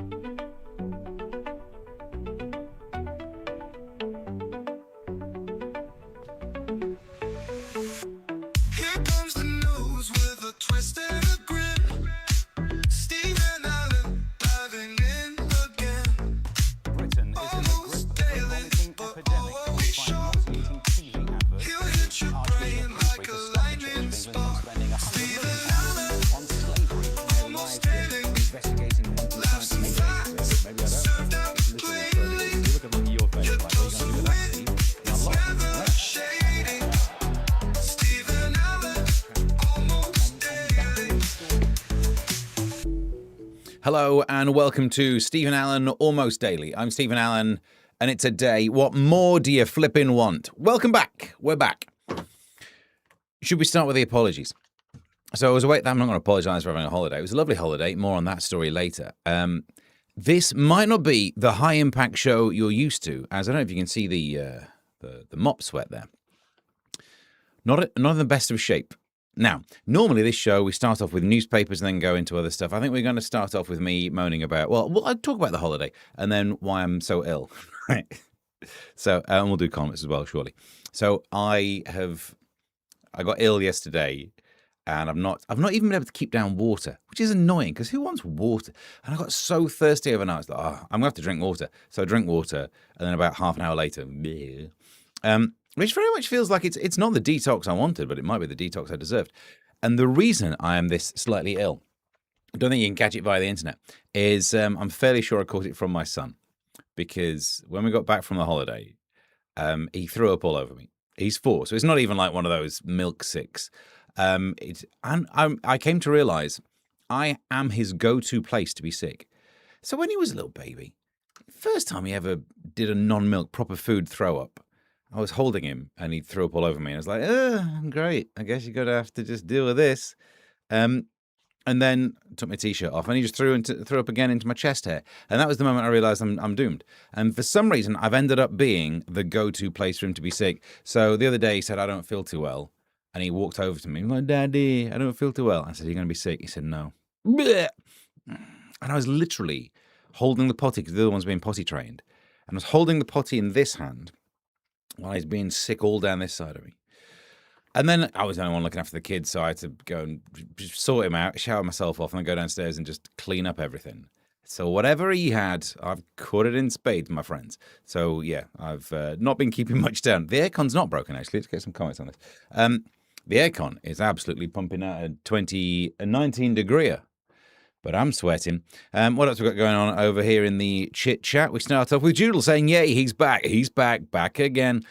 Here comes the news with a twist and a grin. Stephen Allen diving in again. Britain is in the grip of a vomiting epidemic caused by nauseating TV adverts. He'll hit your brain like a lightning spark. Stephen Allen, on slavery. almost daily. Investigating Laughs and facts served up plainly. You're dosing wit, it's never shady. Stephen Allen, almost daily. Hello and welcome to Stephen Allen Almost Daily. I'm Stephen Allen and it's a day. What more do you flippin' want? Welcome back. We're back. Should we start with the apologies? So I was away. I'm not going to apologise for having a holiday. It was a lovely holiday. More on that story later. This might not be the high impact show you're used to, as I don't know if you can see the mop sweat there. Not in the best of shape. Now, normally this show, we start off with newspapers and then go into other stuff. I think we're going to start off with me moaning about, well, I'll talk about the holiday and then why I'm so ill. Right. So, and we'll do comments as well, surely. So I got ill yesterday and I've not even been able to keep down water, which is annoying because who wants water? And I got so thirsty overnight. I was like, I'm going to have to drink water. So I drink water and then about half an hour later, which very much feels like it's not the detox I wanted, but it might be the detox I deserved. And the reason I am this slightly ill, I don't think you can catch it via the internet, is I'm fairly sure I caught it from my son. Because when we got back from the holiday, he threw up all over me. He's 4, so it's not even like one of those milk sicks. I came to realize I am his go-to place to be sick. So when he was a little baby, first time he ever did a non-milk proper food throw up, I was holding him and he threw up all over me. And I was like, great. I guess you're going to have to just deal with this. And then took my t-shirt off and he just threw up again into my chest hair. And that was the moment I realized I'm doomed. And for some reason, I've ended up being the go-to place for him to be sick. So the other day he said, I don't feel too well. And he walked over to me. I'm like, Daddy, I don't feel too well. I said, you're going to be sick? He said, no. And I was literally holding the potty because the other one's being potty trained. And I was holding the potty in this hand while he's being sick all down this side of me. And then I was the only one looking after the kids, so I had to go and sort him out, shower myself off, and then go downstairs and just clean up everything. So whatever he had, I've caught it in spades, my friends. So yeah, I've not been keeping much down. The aircon's not broken, actually. Let's get some comments on this. The aircon is absolutely pumping out a 19 degree. But I'm sweating. What else we got going on over here in the chit chat? We start off with Joodle saying, yay, he's back. He's back again.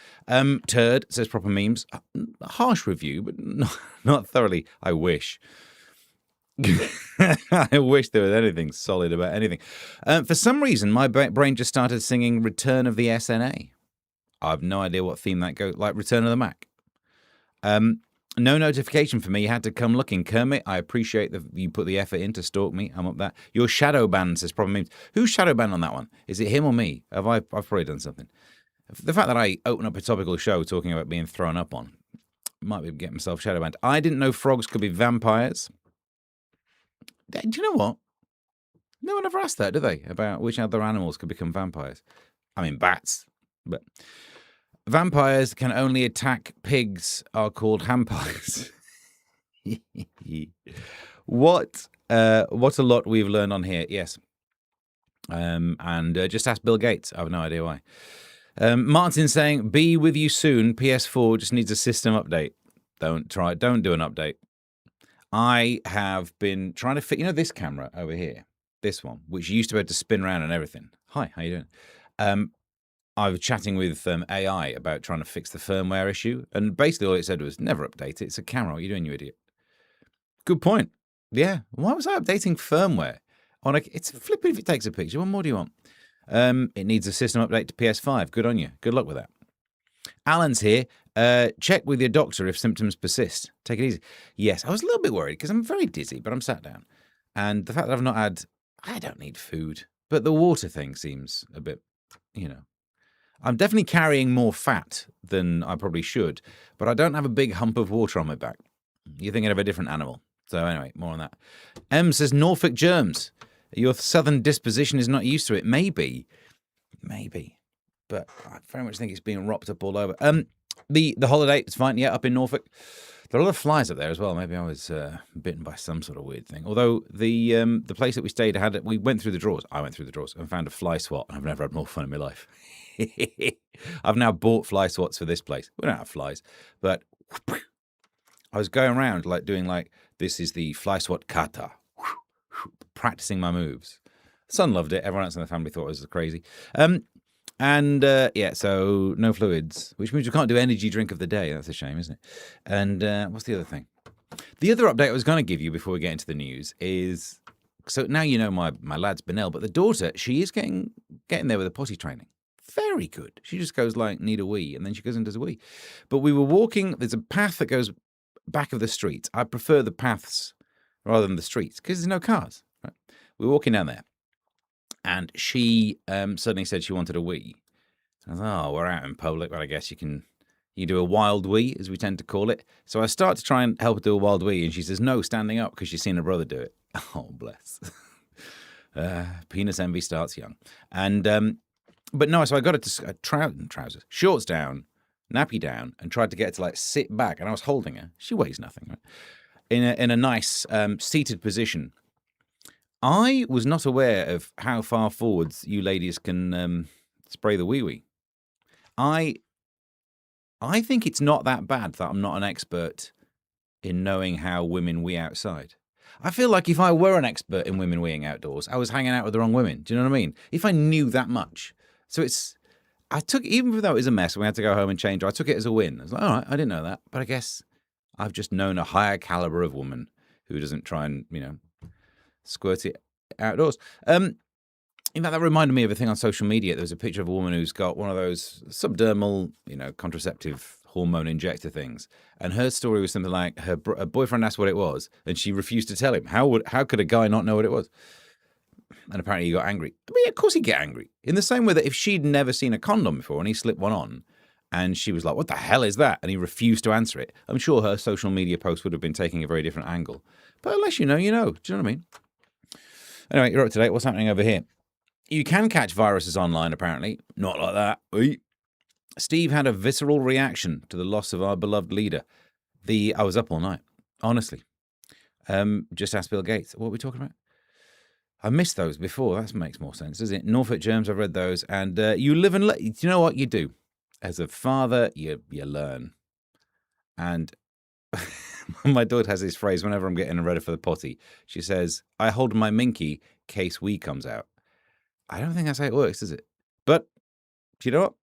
Turd says proper memes. Harsh review, but not thoroughly. I wish. I wish there was anything solid about anything. For some reason, my brain just started singing Return of the SNA. I have no idea what theme that goes, like Return of the Mac. No notification for me. You had to come looking. Kermit, I appreciate that you put the effort in to stalk me. I'm up that. Your shadow ban says problem memes. Who's shadow banned on that one? Is it him or me? I've probably done something. The fact that I open up a topical show talking about being thrown up on might be getting myself shadow banned. I didn't know frogs could be vampires. Do you know what? No one ever asked that, do they? About which other animals could become vampires. I mean, bats. But vampires can only attack pigs are called hampires. What a lot we've learned on here. Yes. And just ask Bill Gates. I have no idea why. Martin saying, be with you soon. PS4 just needs a system update. Don't do an update. I have been trying to fit, this camera over here, this one, which used to be able to spin around and everything. Hi, how you doing? I was chatting with AI about trying to fix the firmware issue, and basically all it said was, never update it. It's a camera. What are you doing, you idiot? Good point. Yeah. Why was I updating firmware? It's flipping if it takes a picture. What more do you want? It needs a system update to PS5. Good on you. Good luck with that. Alan's here. Check with your doctor if symptoms persist. Take it easy. Yes, I was a little bit worried because I'm very dizzy, but I'm sat down. And the fact that I've not had, I don't need food, but the water thing seems a bit, I'm definitely carrying more fat than I probably should, but I don't have a big hump of water on my back. You're thinking of a different animal. So anyway, more on that. M says Norfolk germs. Your southern disposition is not used to it. Maybe. But I very much think it's being ropped up all over. The holiday is fine. Yeah, up in Norfolk. There are a lot of flies up there as well. Maybe I was bitten by some sort of weird thing. Although the place that we stayed we went through the drawers. I went through the drawers and found a fly swat. I've never had more fun in my life. I've now bought fly swats for this place. We don't have flies, but I was going around this is the fly swat kata, practicing my moves. The son loved it. Everyone else in the family thought it was crazy. So no fluids, which means we can't do energy drink of the day. That's a shame, isn't it? And what's the other thing? The other update I was going to give you before we get into the news is, so now you know my lad's been ill, but the daughter, she is getting there with the potty training. Very good. She just goes need a wee, and then she goes and does a wee. But we were walking, there's a path that goes back of the street. I prefer the paths rather than the streets because there's no cars. Right? We were walking down there. And she suddenly said she wanted a wee. I was we're out in public, but I guess you do a wild wee, as we tend to call it. So I start to try and help her do a wild wee, and she says no, standing up, because she's seen her brother do it. Oh, bless. Penis envy starts young. And but no, so I got her to trousers, shorts down, nappy down, and tried to get her to sit back. And I was holding her. She weighs nothing, right? In a nice seated position. I was not aware of how far forwards you ladies can spray the wee-wee. I think it's not that bad that I'm not an expert in knowing how women wee outside. I feel like if I were an expert in women weeing outdoors, I was hanging out with the wrong women. Do you know what I mean? If I knew that much. So even though it was a mess, we had to go home and change her, I took it as a win. I was like, all right, I didn't know that. But I guess I've just known a higher caliber of woman who doesn't try and, squirt it outdoors. In fact, that reminded me of a thing on social media. There was a picture of a woman who's got one of those subdermal, contraceptive hormone injector things. And her story was something like her boyfriend asked what it was, and she refused to tell him. How could a guy not know what it was? And apparently he got angry. I mean, of course he'd get angry. In the same way that if she'd never seen a condom before and he slipped one on, and she was like, what the hell is that? And he refused to answer it. I'm sure her social media post would have been taking a very different angle. But unless you know, you know. Do you know what I mean? Anyway, you're up to date. What's happening over here? You can catch viruses online, apparently. Not like that. Steve had a visceral reaction to the loss of our beloved leader. I was up all night, honestly. Just ask Bill Gates. What are we talking about? I missed those before. That makes more sense, doesn't it? Norfolk Germs, I've read those. And you live and you know what you do? As a father, you learn. And my daughter has this phrase whenever I'm getting ready for the potty. She says, I hold my minky case wee comes out. I don't think that's how it works, is it? But, you know what?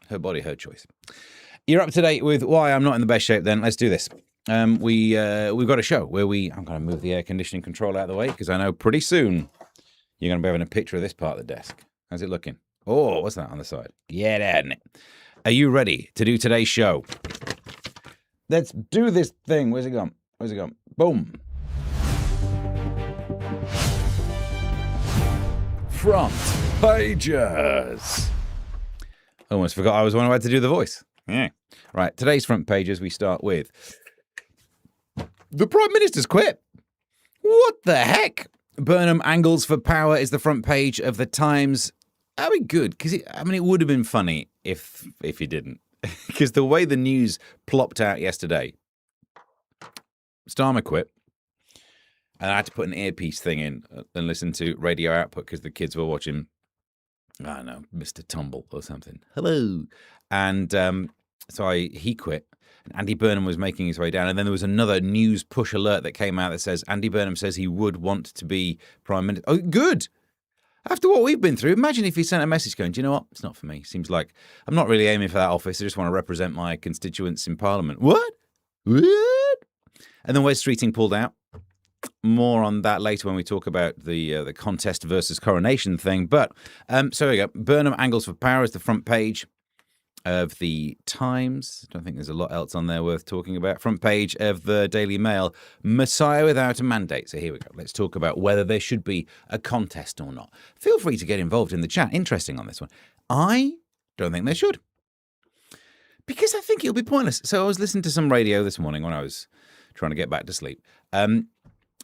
Her body, her choice. You're up to date with why I'm not in the best shape then. Let's do this. We've got a show where I'm going to move the air conditioning control out of the way because I know pretty soon you're going to be having a picture of this part of the desk. How's it looking? Oh, what's that on the side? Yeah, that, isn't it? Are you ready to do today's show? Let's do this thing. Where's it gone? Boom. Front pages. Almost forgot I was one who had to do the voice. Yeah. Right. Today's front pages, we start with the Prime Minister's quit. What the heck? Burnham angles for power is the front page of the Times. That'd be good because it would have been funny if he didn't. Because the way the news plopped out yesterday, Starmer quit, and I had to put an earpiece thing in and listen to radio output because the kids were watching, I don't know, Mr. Tumble or something. Hello. And he quit. And Andy Burnham was making his way down. And then there was another news push alert that came out that says Andy Burnham says he would want to be Prime Minister. Oh, good. After what we've been through, imagine if he sent a message going, do you know what? It's not for me. Seems like I'm not really aiming for that office. I just want to represent my constituents in Parliament. What? And then Wes Streeting pulled out. More on that later when we talk about the contest versus coronation thing. But so we go. Burnham angles for power is the front page of the Times. I don't think there's a lot else on there worth talking about. Front page of the Daily Mail. Messiah without a mandate. So here we go. Let's talk about whether there should be a contest or not. Feel free to get involved in the chat. Interesting on this one. I don't think there should. Because I think it'll be pointless. So I was listening to some radio this morning when I was trying to get back to sleep.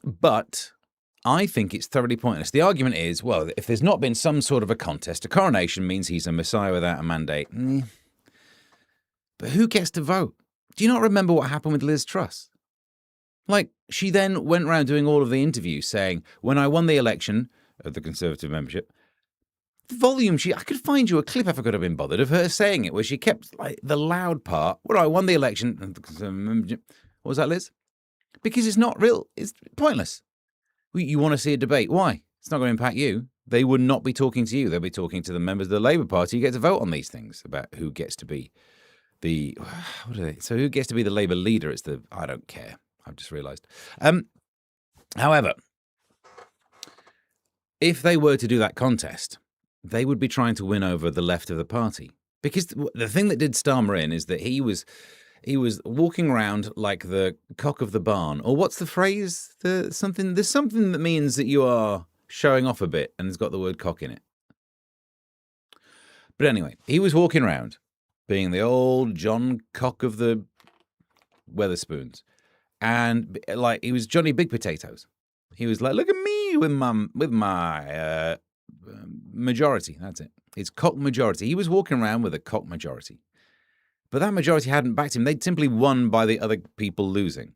But I think it's thoroughly pointless. The argument is, well, if there's not been some sort of a contest, a coronation means he's a messiah without a mandate. But who gets to vote? Do you not remember what happened with Liz Truss? Like, she then went around doing all of the interviews saying, when I won the election of the Conservative membership, the volume, I could find you a clip if I could have been bothered of her saying it, where she kept like the loud part, when I won the election of the Conservative membership. What was that, Liz? Because it's not real. It's pointless. You want to see a debate. Why? It's not going to impact you. They would not be talking to you. They'll be talking to the members of the Labour Party who get to vote on these things about who gets to be so who gets to be the Labour leader? I don't care. I've just realised. However, if they were to do that contest, they would be trying to win over the left of the party. Because the thing that did Starmer in is that he was walking around like the cock of the barn. Or what's the phrase? There's something that means that you are showing off a bit and it's got the word cock in it. But anyway, he was walking around being the old John Cock of the Weatherspoons. And like he was Johnny Big Potatoes. He was like, look at me with my majority. That's it. It's cock majority. He was walking around with a cock majority. But that majority hadn't backed him. They'd simply won by the other people losing.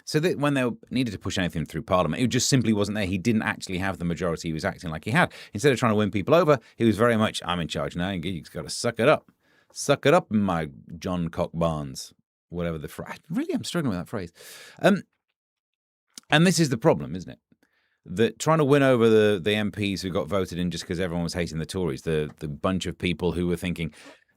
So that when they needed to push anything through Parliament, it just simply wasn't there. He didn't actually have the majority he was acting like he had. Instead of trying to win people over, he was very much, I'm in charge now. You've got to suck it up. Suck it up, my John Cock Barnes. Whatever the phrase. Really, I'm struggling with that phrase. And this is the problem, isn't it? That trying to win over the MPs who got voted in just because everyone was hating the Tories, the bunch of people who were thinking,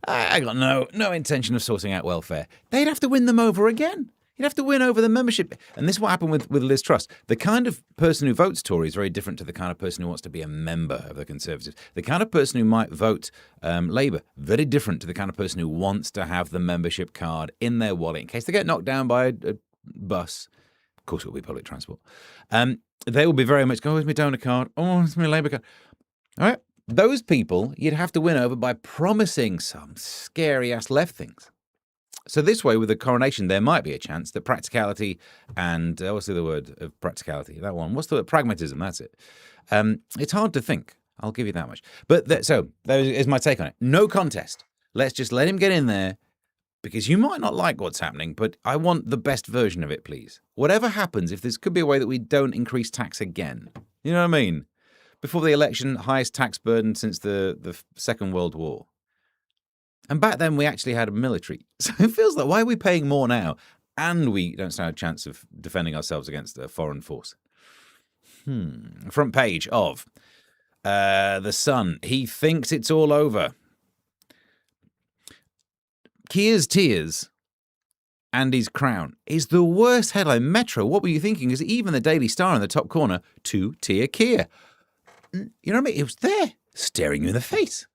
I got no intention of sorting out welfare. They'd have to win them over again. You'd have to win over the membership. And this is what happened with Liz Truss. The kind of person who votes Tory is very different to the kind of person who wants to be a member of the Conservatives. The kind of person who might vote Labour, very different to the kind of person who wants to have the membership card in their wallet in case they get knocked down by a bus. Of course, it will be public transport. They will be very much, where's my donor card? Oh, it's my Labour card. All right. Those people you'd have to win over by promising some scary-ass left things. So this way, with the coronation, there might be a chance that practicality and what's the other word of practicality? That one. What's the word? Pragmatism? That's it. It's hard to think. I'll give you that much. But so there is my take on it. No contest. Let's just let him get in there because you might not like what's happening, but I want the best version of it, please. Whatever happens, if this could be a way that we don't increase tax again. You know what I mean? Before the election, highest tax burden since the Second World War. And back then, we actually had a military. So it feels like, why are we paying more now? And we don't stand a chance of defending ourselves against a foreign force. Front page of The Sun. He thinks it's all over. Keir's tears and his crown is the worst headline. Metro, what were you thinking? Because even the Daily Star in the top corner, two-tier Keir. You know what I mean? It was there, staring you in the face.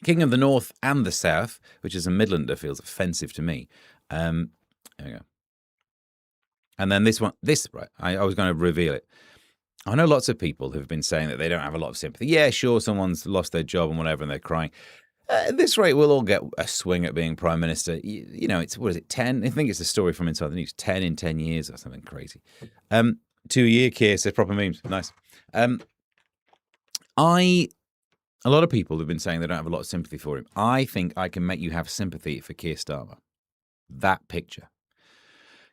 King of the North and the South, which as a Midlander feels offensive to me. There we go. And then this one, right, I was going to reveal it. I know lots of people who've been saying that they don't have a lot of sympathy. Yeah, sure, someone's lost their job and whatever, and they're crying. At this rate, we'll all get a swing at being Prime Minister. You know, it's, what is it, 10? I think it's a story from Inside the News. 10 in 10 years or something crazy. 2-year Keir says proper memes. Nice. A lot of people have been saying they don't have a lot of sympathy for him. I think I can make you have sympathy for Keir Starmer. That picture.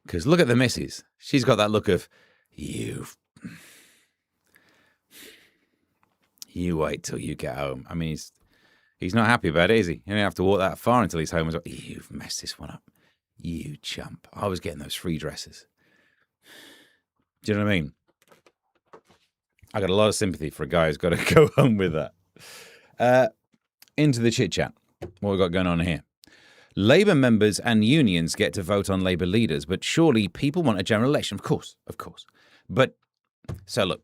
Because look at the missus. She's got that look of, you wait till you get home. I mean, he's not happy about it, is he? You don't have to walk that far until he's home. Like, you've messed this one up. You chump. I was getting those free dresses. Do you know what I mean? I got a lot of sympathy for a guy who's got to go home with that. Into the chit-chat. What we got going on here? Labour members and unions get to vote on Labour leaders, but surely people want a general election. Of course. But, so look,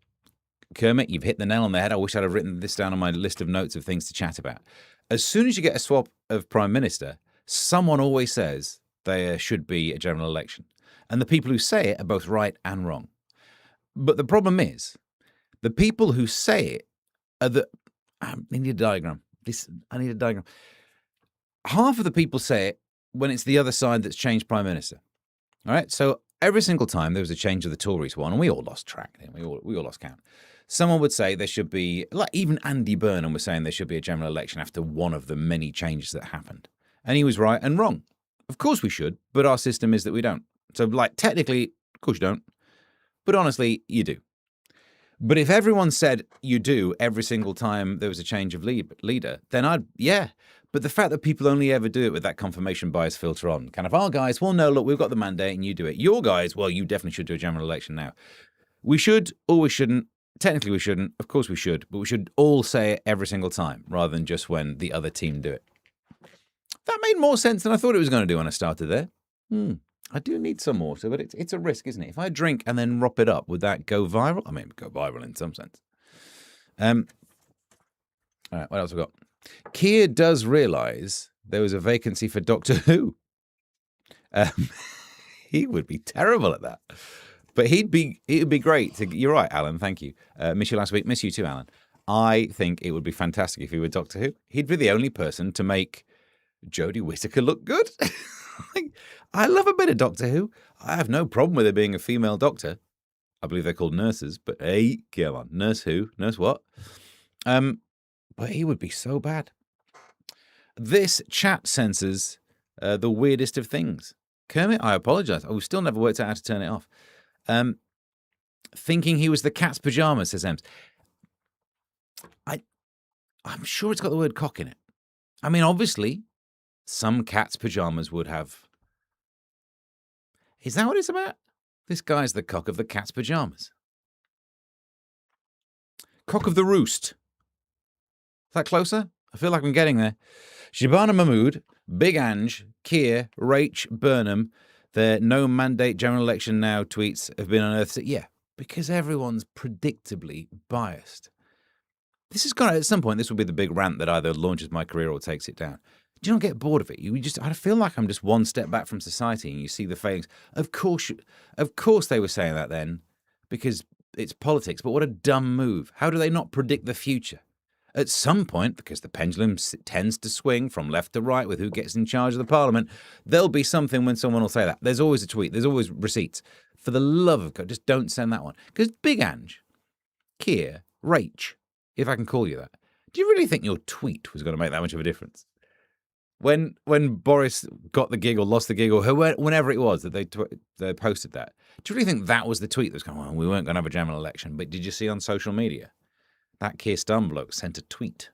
Kermit, you've hit the nail on the head. I wish I'd have written this down on my list of notes of things to chat about. As soon as you get a swap of Prime Minister, someone always says there should be a general election. And the people who say it are both right and wrong. But the problem is, the people who say it are the... I need a diagram. I need a diagram. Half of the people say it when it's the other side that's changed Prime Minister. All right? So every single time there was a change of the Tories one, and we all lost track, we all lost count. Someone would say there should be, like even Andy Burnham was saying there should be a general election after one of the many changes that happened. And he was right and wrong. Of course we should, but our system is that we don't. So, like, technically, of course you don't. But honestly, you do. But if everyone said you do every single time there was a change of leader, then yeah. But the fact that people only ever do it with that confirmation bias filter on, kind of, our guys, well, no, look, we've got the mandate and you do it. Your guys, well, you definitely should do a general election now. We should, or we shouldn't. Technically, we shouldn't. Of course, we should. But we should all say it every single time rather than just when the other team do it. That made more sense than I thought it was going to do when I started there. I do need some water, but it's a risk, isn't it? If I drink and then rop it up, would that go viral? I mean, go viral in some sense. All right, what else have we got? Keir does realise there was a vacancy for Doctor Who. He would be terrible at that. But it would be great to. You're right, Alan. Thank you. Miss you last week. Miss you too, Alan. I think it would be fantastic if he were Doctor Who. He'd be the only person to make Jodie Whittaker look good. I love a bit of Doctor Who. I have no problem with there being a female doctor. I believe they're called nurses, but hey, come on, Nurse Who? Nurse what? But he would be so bad. This chat censors the weirdest of things. Kermit, I apologise. We've still never worked out how to turn it off. Thinking he was the cat's pyjamas, says Ems. I'm sure it's got the word cock in it. I mean, obviously, some cat's pyjamas would have. Is that what it's about? This guy's the cock of the cat's pyjamas. Cock of the roost. Is that closer? I feel like I'm getting there. Shabana Mahmood, Big Ange, Keir, Rach, Burnham, their no mandate general election now tweets have been unearthed. Yeah, because everyone's predictably biased. This is at some point, this will be the big rant that either launches my career or takes it down. Do you not get bored of it? I feel like I'm just one step back from society and you see the failings. Of course they were saying that then because it's politics, but what a dumb move. How do they not predict the future? At some point, because the pendulum tends to swing from left to right with who gets in charge of the parliament, there'll be something when someone will say that. There's always a tweet. There's always receipts. For the love of God, just don't send that one. Because Big Ange, Keir, Rach, if I can call you that, do you really think your tweet was going to make that much of a difference? When Boris got the gig or lost the gig or whenever it was that they posted that, do you really think that was the tweet that was going, well, we weren't going to have a general election? But did you see on social media? That Keir Starmer bloke sent a tweet.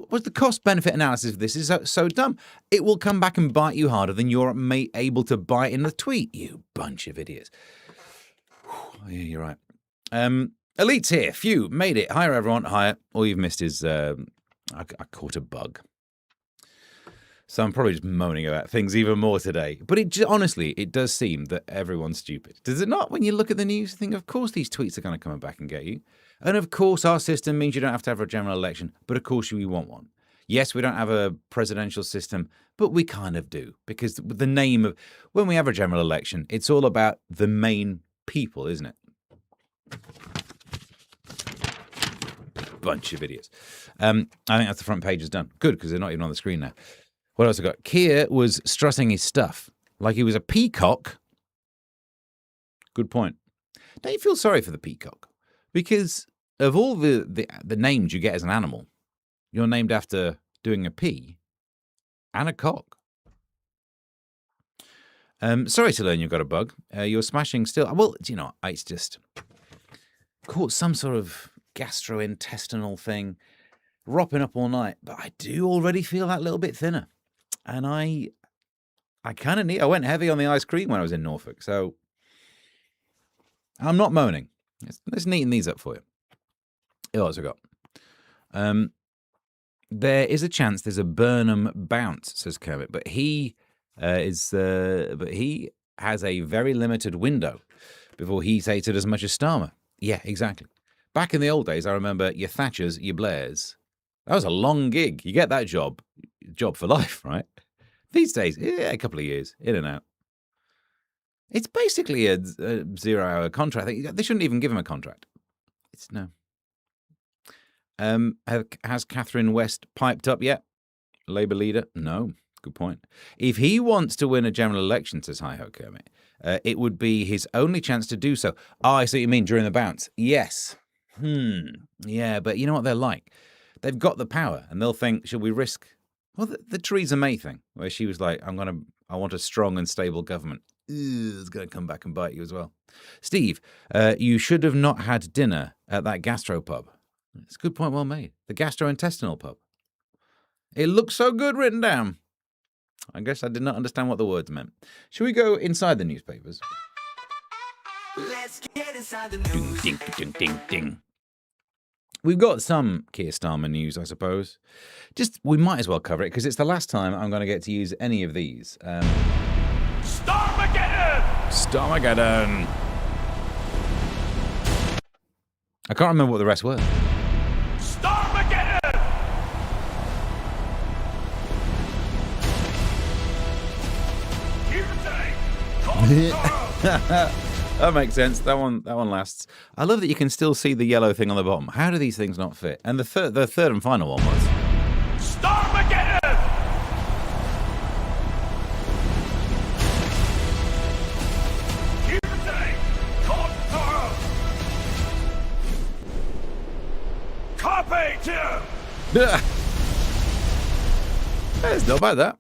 What's the cost-benefit analysis of this is so dumb. It will come back and bite you harder than you're able to bite in the tweet, you bunch of idiots. Oh, yeah, you're right. Elite's here. Phew, made it. Hiya, everyone. Hiya. All you've missed is I caught a bug. So I'm probably just moaning about things even more today. But honestly, it does seem that everyone's stupid. Does it not? When you look at the news, you think, of course these tweets are going to come back and get you. And of course our system means you don't have to have a general election. But of course we want one. Yes, we don't have a presidential system, but we kind of do. Because the name of, when we have a general election, it's all about the main people, isn't it? Bunch of idiots. I think that's the front page is done. Good, because they're not even on the screen now. What else I got? Keir was strutting his stuff like he was a peacock. Good point. Don't you feel sorry for the peacock? Because of all the names you get as an animal, you're named after doing a pea and a cock. Sorry to learn you've got a bug. You're smashing still. Well, you know, it's just caught some sort of gastrointestinal thing, ropping up all night. But I do already feel that little bit thinner. And I kind of I went heavy on the ice cream when I was in Norfolk, so I'm not moaning. Let's neaten these up for you. What else I got? There is a chance there's a Burnham bounce, says Kermit, but he has a very limited window before he's hated as much as Starmer. Yeah, exactly. Back in the old days, I remember your Thatchers, your Blairs. That was a long gig. You get that job for life, right? These days, a couple of years, in and out. It's basically a 0-hour contract. They shouldn't even give him a contract. It's no. Has Catherine West piped up yet? Labour leader? No. Good point. If he wants to win a general election, says Hi Ho Kermit, it would be his only chance to do so. Oh, I see what you mean, during the bounce. Yes. Yeah, but you know what they're like? They've got the power, and they'll think, should we risk... Well, the Theresa May thing, where she was like, I want a strong and stable government. It's going to come back and bite you as well. Steve, you should have not had dinner at that gastropub. It's a good point, well made. The gastrointestinal pub. It looks so good written down. I guess I did not understand what the words meant. Should we go inside the newspapers? Let's get inside the Ding, news. ding, ding, ding, ding. We've got some Keir Starmer news, I suppose. We might as well cover it, because it's the last time I'm going to get to use any of these. Starmageddon! I can't remember what the rest were. That makes sense. That one lasts. I love that you can still see the yellow thing on the bottom. How do these things not fit? And the third and final one was Starmageddon! It's not bad, that.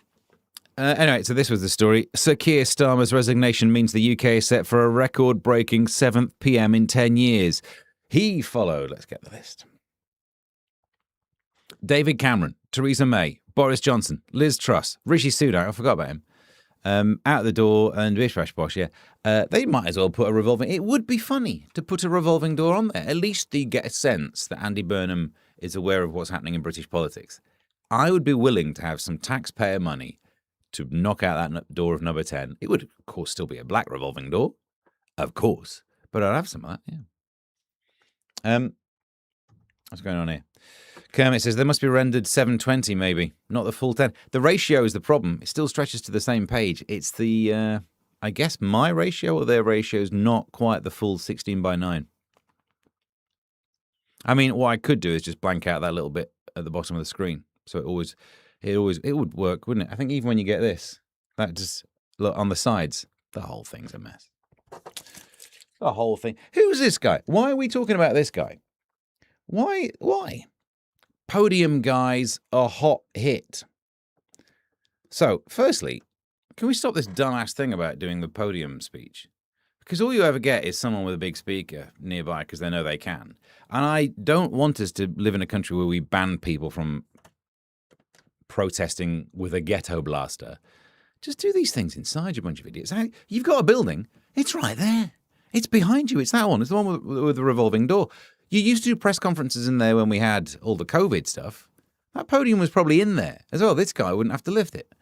Anyway, so this was the story. Sir Keir Starmer's resignation means the UK is set for a record-breaking 7th PM in 10 years. He followed, let's get the list, David Cameron, Theresa May, Boris Johnson, Liz Truss, Rishi Sunak, I forgot about him, out the door, and bish bash bosh, yeah. They might as well put a revolving... It would be funny to put a revolving door on there. At least you get a sense that Andy Burnham is aware of what's happening in British politics. I would be willing to have some taxpayer money to knock out that door of number 10. It would, of course, still be a black revolving door. Of course. But I'd have some of that, yeah. What's going on here? Kermit says, there must be rendered 720, maybe. Not the full 10. The ratio is the problem. It still stretches to the same page. It's the, I guess, my ratio or their ratio is not quite the full 16 by 9. I mean, what I could do is just blank out that little bit at the bottom of the screen. So it would work, wouldn't it? I think even when you get this, that just, look, on the sides, the whole thing's a mess. The whole thing. Who's this guy? Why are we talking about this guy? Why? Podium guy's a hot hit. So, firstly, can we stop this dumbass thing about doing the podium speech? Because all you ever get is someone with a big speaker nearby because they know they can. And I don't want us to live in a country where we ban people from protesting with a ghetto blaster. Just do these things inside, you bunch of idiots. You've got a building. It's right there. It's behind you. It's that one. It's the one with the revolving door. You used to do press conferences in there when we had all the COVID stuff. That podium was probably in there as well. This guy wouldn't have to lift it.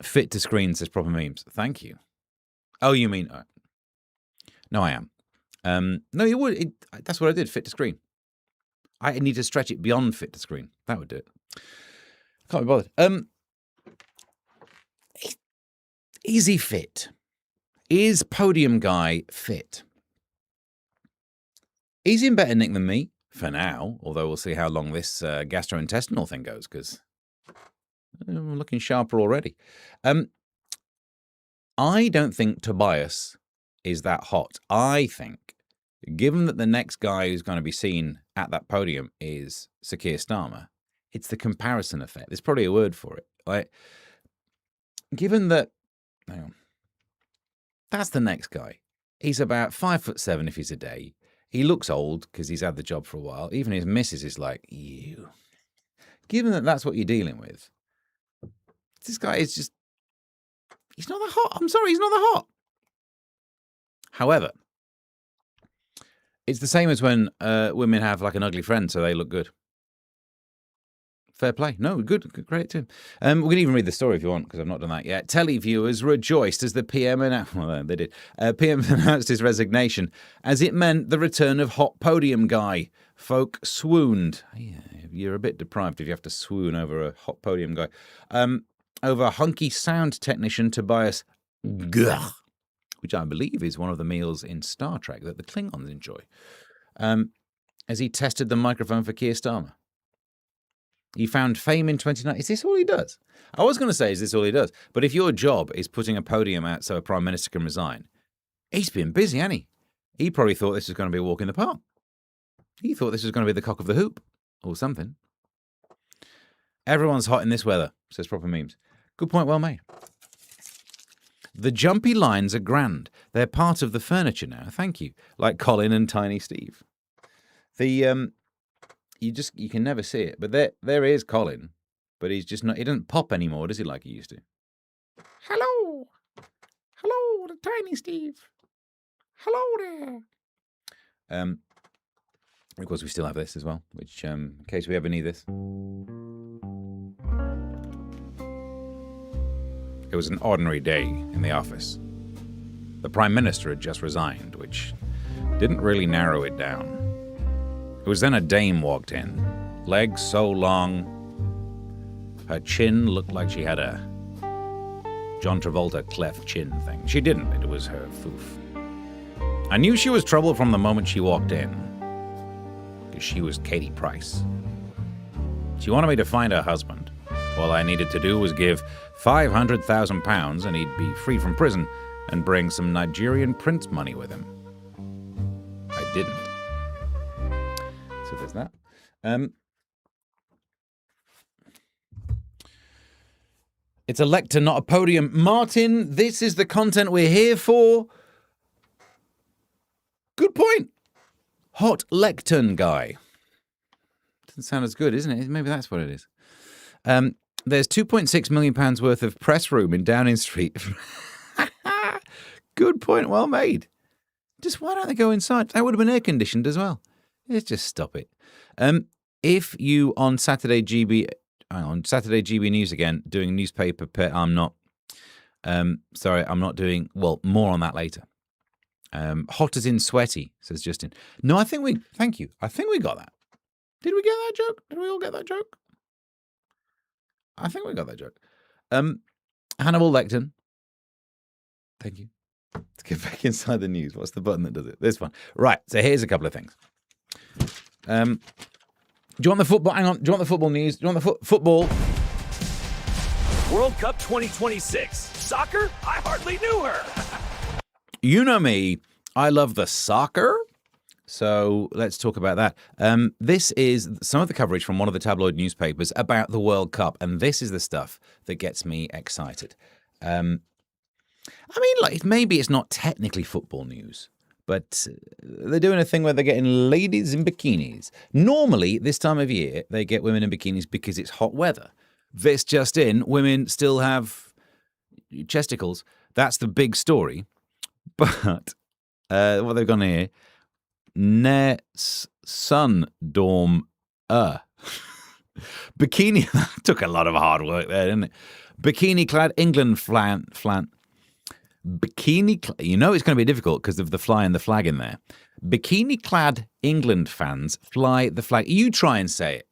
Fit to screen, says Proper Memes. Thank you. Oh, you mean... no, I am. No, you would. That's what I did, fit to screen. I need to stretch it beyond fit to screen. That would do it. Can't be bothered. Is he fit? Is podium guy fit? He's in better nick than me, for now, although we'll see how long this gastrointestinal thing goes, because I'm looking sharper already. I don't think Tobias is that hot. I think, given that the next guy who's going to be seen at that podium is Sir Keir Starmer, it's the comparison effect. There's probably a word for it. Like, given that, hang on, that's the next guy. He's about 5'7" if he's a day. He looks old because he's had the job for a while. Even his missus is like, ew. Given that that's what you're dealing with, this guy is just, he's not that hot. I'm sorry, he's not that hot. However, it's the same as when women have like an ugly friend, so they look good. Fair play. No, good credit to him. We can even read the story if you want, because I've not done that yet. Telly viewers rejoiced as the PM announced, well, they did. PM announced his resignation as it meant the return of hot podium guy. Folk swooned. Yeah, you're a bit deprived if you have to swoon over a hot podium guy. Over hunky sound technician Tobias Gurr, which I believe is one of the meals in Star Trek that the Klingons enjoy, as he tested the microphone for Keir Starmer. He found fame in 29. Is this all he does? I was going to say, is this all he does? But if your job is putting a podium out so a prime minister can resign, he's been busy, hasn't he? He probably thought this was going to be a walk in the park. He thought this was going to be the cock of the hoop or something. Everyone's hot in this weather, says Proper Memes. Good point, well made. The jumpy lines are grand. They're part of the furniture now. Thank you. Like Colin and Tiny Steve. The you can never see it, but there is Colin, but he's just not. He doesn't pop anymore, does he? Like he used to. Hello, the Tiny Steve. Hello there. Of course, we still have this as well, which in case we ever need this. It was an ordinary day in the office. The Prime Minister had just resigned, which didn't really narrow it down. It was then a dame walked in, legs so long, her chin looked like she had a John Travolta cleft chin thing. She didn't, it was her foof. I knew she was trouble from the moment she walked in, because she was Katie Price. She wanted me to find her husband. All I needed to do was give £500,000 and he'd be free from prison and bring some Nigerian prince money with him. I didn't. So there's that. It's a lectern, not a podium. Martin, this is the content we're here for. Good point. Hot lectern guy. Doesn't sound as good, isn't it? Maybe that's what it is. There's £2.6 million worth of press room in Downing Street. Good point, well made. Just why don't they go inside? That would have been air conditioned as well. Let's just stop it. If you on Saturday GB News again doing newspaper, I'm not. Sorry, I'm not doing. Well, more on that later. Hot as in sweaty, says Justin. No, thank you. I think we got that. Did we get that joke? Did we all get that joke? I think we got that joke. Hannibal Lecter. Thank you. Let's get back inside the news. What's the button that does it? This one. Right, so here's a couple of things. Do you want the football? Hang on. Do you want the football news? Do you want the football? World Cup 2026. Soccer? I hardly knew her. You know me. I love the soccer. So let's talk about that. This is some of the coverage from one of the tabloid newspapers about the World Cup, and this is the stuff that gets me excited. I mean, like maybe it's not technically football news, but they're doing a thing where they're getting ladies in bikinis. Normally, this time of year, they get women in bikinis because it's hot weather. This just in, women still have chesticles. That's the big story. But what they've gone here, Nets Sun Dorm Bikini. That took a lot of hard work there, didn't it? Bikini clad England Bikini. You know it's going to be difficult because of the fly and the flag in there. Bikini clad England fans fly the flag. You try and say it.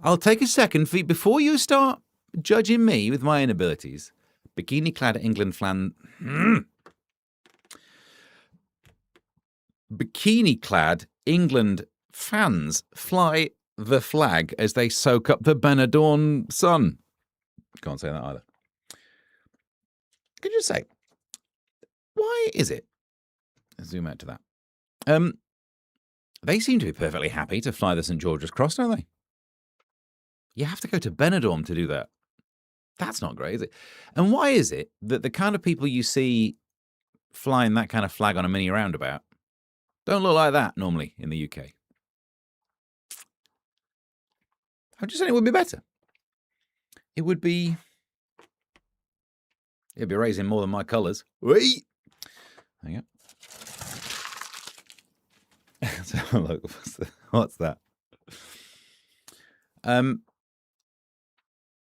I'll take a second for you before you start judging me with my inabilities. Bikini clad England Bikini clad England fans fly the flag as they soak up the Benidorm sun. Can't say that either. Could you say, why is it? Let's zoom out to that. They seem to be perfectly happy to fly the St. George's Cross, don't they? You have to go to Benidorm to do that. That's not great, is it? And why is it that the kind of people you see flying that kind of flag on a mini roundabout don't look like that normally in the UK? I'm just saying it would be better. It'd be raising more than my colours. Wait. There you go. So look, what's that?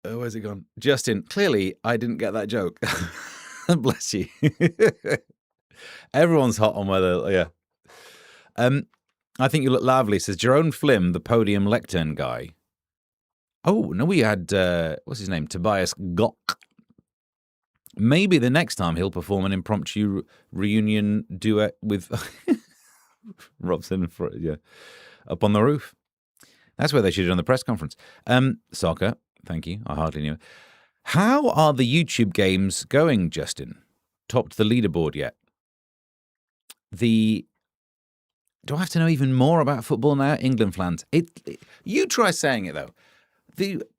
Where's it gone? Justin, clearly I didn't get that joke. Bless you. Everyone's hot on whether, yeah. I think you look lovely, says Jerome Flim, the podium lectern guy. Oh, no, we had, what's his name? Tobias Gok. Maybe the next time he'll perform an impromptu reunion duet with Robson, yeah, up on the roof. That's where they should have done the press conference. Soccer, thank you. I hardly knew it. How are the YouTube games going, Justin? Topped the leaderboard yet? Do I have to know even more about football now? England fans. You try saying it though.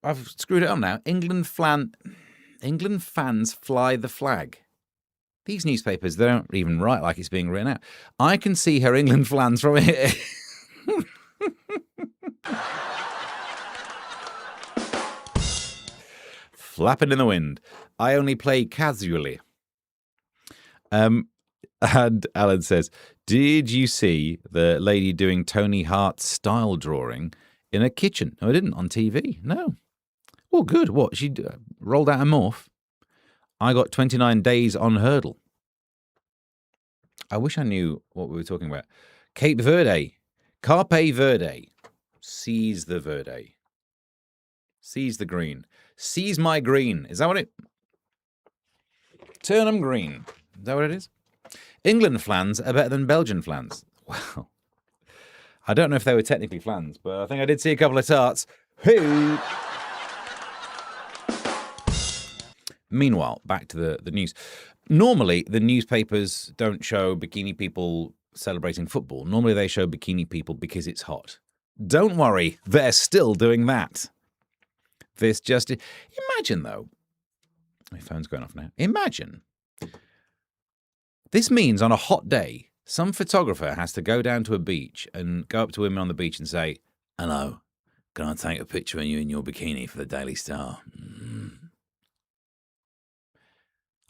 I've screwed it up now. England fans fly the flag. These newspapers, they don't even write like it's being written out. I can see her England fans from here. Flapping in the wind. I only play casually. And Alan says, did you see the lady doing Tony Hart's style drawing in a kitchen? No, I didn't. On TV. No. Oh, good. What? She rolled out a morph. I got 29 days on hurdle. I wish I knew what we were talking about. Cape Verde. Carpe Verde. Seize the Verde. Seize the green. Seize my green. Is that what it... Turn 'em green. Is that what it is? England flans are better than Belgian flans. Wow. I don't know if they were technically flans, but I think I did see a couple of tarts. Hey! Meanwhile, back to the news. Normally, the newspapers don't show bikini people celebrating football. Normally, they show bikini people because it's hot. Don't worry, they're still doing that. Imagine, though. My phone's going off now. Imagine. This means on a hot day, some photographer has to go down to a beach and go up to women on the beach and say, hello, can I take a picture of you in your bikini for the Daily Star?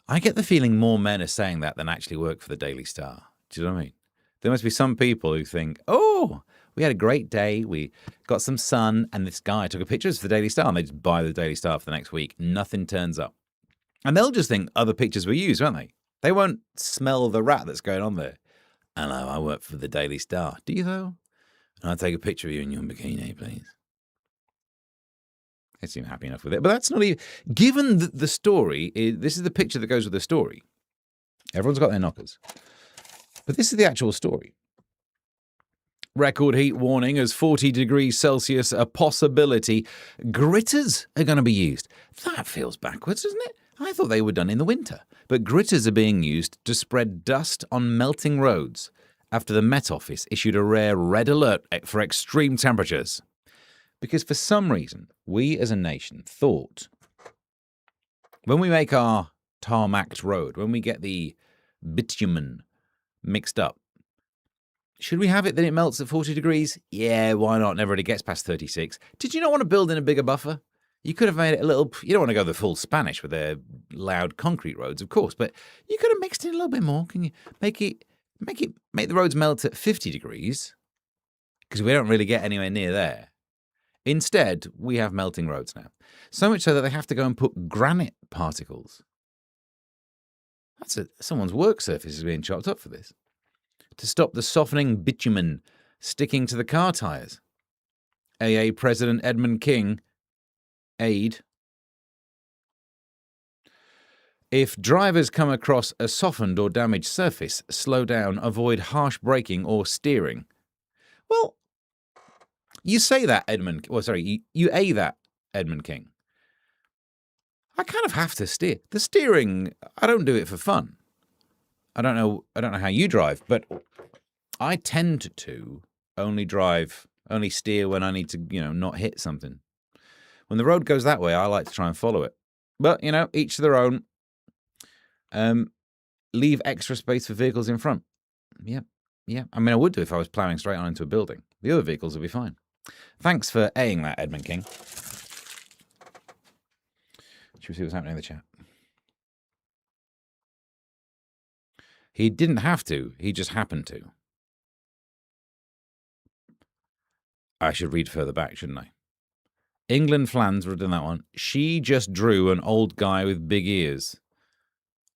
I get the feeling more men are saying that than actually work for the Daily Star. Do you know what I mean? There must be some people who think, oh, we had a great day, we got some sun, and this guy took a picture for the Daily Star, and they just buy the Daily Star for the next week. Nothing turns up. And they'll just think other pictures were used, won't they? They won't smell the rat that's going on there. Hello, I work for the Daily Star. Do you, though? And I'll take a picture of you in your bikini, please. They seem happy enough with it. But that's not even... Given the story, this is the picture that goes with the story. Everyone's got their knockers. But this is the actual story. Record heat warning as 40 degrees Celsius a possibility. Gritters are going to be used. That feels backwards, doesn't it? I thought they were done in the winter. But gritters are being used to spread dust on melting roads after the Met Office issued a rare red alert for extreme temperatures. Because for some reason, we as a nation thought when we make our tarmacked road, when we get the bitumen mixed up, should we have it that it melts at 40 degrees? Yeah, why not? Never really gets past 36. Did you not want to build in a bigger buffer? You could have made it a little... You don't want to go the full Spanish with their loud concrete roads, of course, but you could have mixed in a little bit more. Can you make the roads melt at 50 degrees? Because we don't really get anywhere near there. Instead, we have melting roads now. So much so that they have to go and put granite particles. Someone's work surface is being chopped up for this. To stop the softening bitumen sticking to the car tyres. AA President Edmund King... aid. If drivers come across a softened or damaged surface, slow down, avoid harsh braking or steering. Well, you say that, Edmund... Well, sorry, you A that, Edmund King. I kind of have to steer. The steering, I don't do it for fun. I don't know how you drive, but I tend to only steer when I need to, not hit something. When the road goes that way, I like to try and follow it. But, each to their own. Leave extra space for vehicles in front. Yeah. I mean, I would do if I was ploughing straight on into a building. The other vehicles would be fine. Thanks for A-ing that, Edmund King. Should we see what's happening in the chat? He didn't have to. He just happened to. I should read further back, shouldn't I? England flans would have done that one. She just drew an old guy with big ears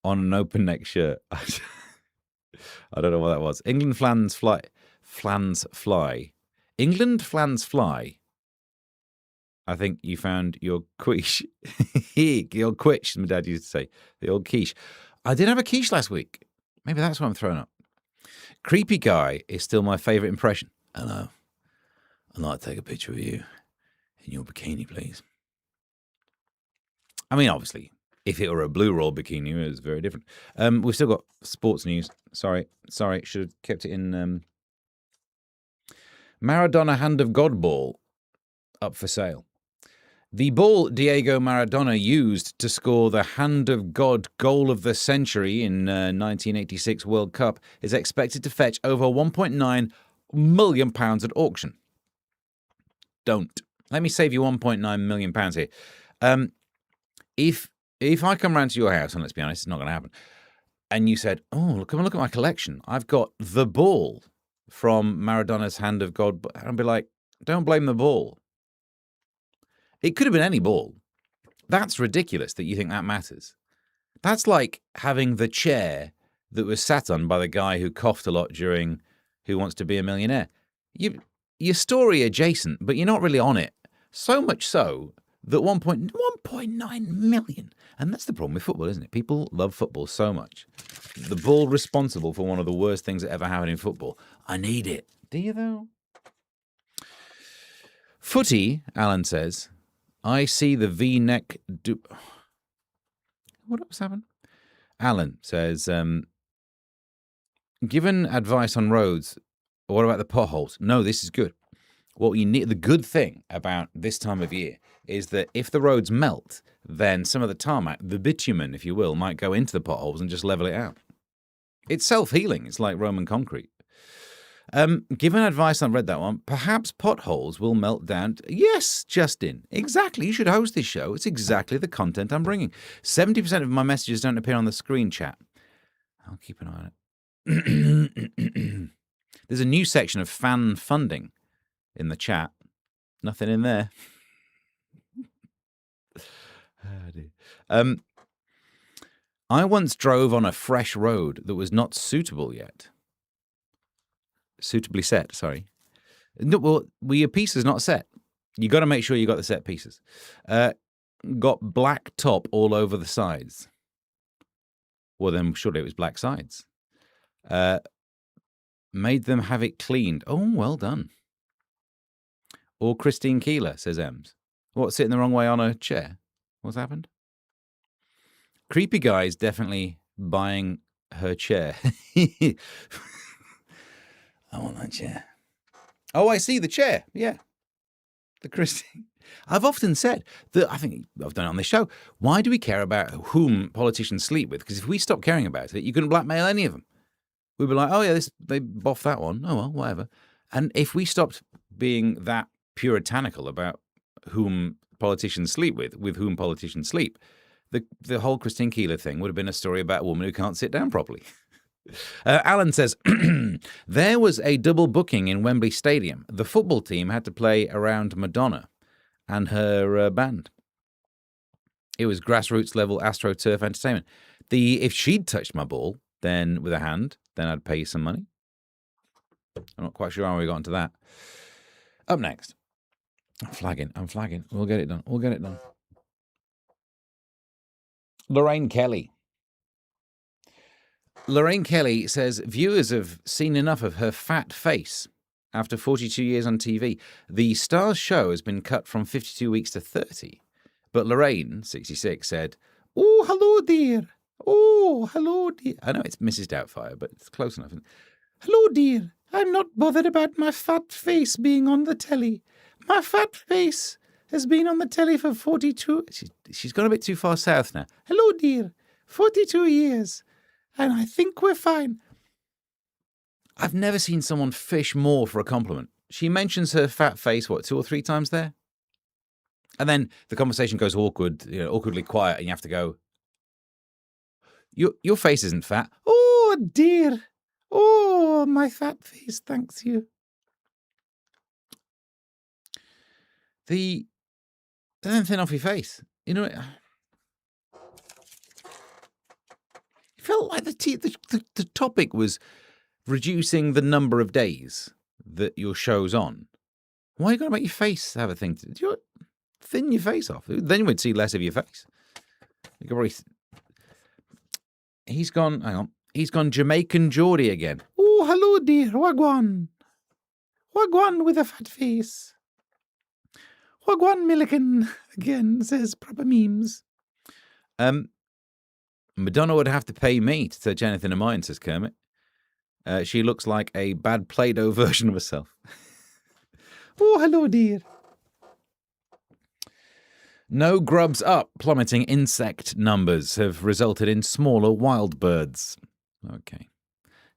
on an open neck shirt. I don't know what that was. England flans fly. England flans fly. I think you found your quiche. Your quiche, my dad used to say. The old quiche. I did have a quiche last week. Maybe that's why I'm throwing up. Creepy guy is still my favourite impression. Hello. I'd like to take a picture of you in your bikini, please. I mean, obviously, if it were a blue roll bikini, it was very different. We've still got sports news. Sorry, should have kept it in. Maradona Hand of God ball up for sale. The ball Diego Maradona used to score the Hand of God goal of the century in 1986 World Cup is expected to fetch over £1.9 million at auction. Don't. Let me save you £1.9 million here. If I come round to your house, and let's be honest, it's not going to happen, and you said, oh, come and look at my collection. I've got the ball from Maradona's Hand of God. I'd be like, don't blame the ball. It could have been any ball. That's ridiculous that you think that matters. That's like having the chair that was sat on by the guy who coughed a lot during Who Wants to Be a Millionaire. You're story adjacent, but you're not really on it. So much so that 1.9 million. And that's the problem with football, isn't it? People love football so much. The ball responsible for one of the worst things that ever happened in football. I need it. Do you, though? Footy, Alan says. I see the V-neck... What's happened? Alan says, given advice on roads, what about the potholes? No, this is good. What you need, the good thing about this time of year is that if the roads melt, then some of the tarmac, the bitumen, if you will, might go into the potholes and just level it out. It's self-healing. It's like Roman concrete. Given advice, I read that one. Perhaps potholes will melt down. Yes, Justin, exactly. You should host this show. It's exactly the content I'm bringing. 70% of my messages don't appear on the screen chat. I'll keep an eye on it. There's a new section of fan funding in the chat. Nothing in there. I once drove on a fresh road that was not suitable yet. Suitably set, sorry. No, well, your piece is not set. You got to make sure you got the set pieces. Got black top all over the sides. Well, then surely it was black sides. Made them have it cleaned. Oh, well done. Or Christine Keeler, says Ems. What, sitting the wrong way on a chair? What's happened? Creepy guy's definitely buying her chair. I want that chair. Oh, I see the chair. Yeah. The Christine. I've often said that, I think I've done it on this show, why do we care about whom politicians sleep with? Because if we stop caring about it, you couldn't blackmail any of them. We'd be like, oh yeah, they boffed that one. Oh well, whatever. And if we stopped being that puritanical about whom politicians sleep with whom politicians sleep, the whole Christine Keeler thing would have been a story about a woman who can't sit down properly. Alan says, there was a double booking in Wembley Stadium. The football team had to play around Madonna and her band. It was grassroots level AstroTurf entertainment. If she'd touched my ball, then with a hand, then I'd pay you some money. I'm not quite sure how we got into that. Up next. I'm flagging. We'll get it done. Lorraine Kelly. Lorraine Kelly says viewers have seen enough of her fat face after 42 years on TV. The Star's show has been cut from 52 weeks to 30. But Lorraine, 66, said, "Oh, hello, dear. Oh, hello, dear." I know it's Mrs. Doubtfire, but it's close enough. "Hello, dear. I'm not bothered about my fat face being on the telly. My fat face has been on the telly for 42... She's gone a bit too far south now. Hello, dear. 42 years. And I think we're fine." I've never seen someone fish more for a compliment. She mentions her fat face, 2 or 3 times there? And then the conversation goes awkwardly quiet, and you have to go, Your face isn't fat. "Oh, dear. Oh, my fat face, thanks you." Thin off your face. It felt like the topic was reducing the number of days that your show's on. Why are you going to make your face have a thing to do? Thin your face off. Then you would see less of your face. You could probably... He's gone Jamaican Geordie again. "Oh, hello, dear. Wagwan. Wagwan with a fat face. Wagwan Milliken again says proper memes. Madonna would have to pay me to touch anything of mine, says Kermit. She looks like a bad Play-Doh version of herself. Oh, hello, dear. No grubs up. Plummeting insect numbers have resulted in smaller wild birds. Okay.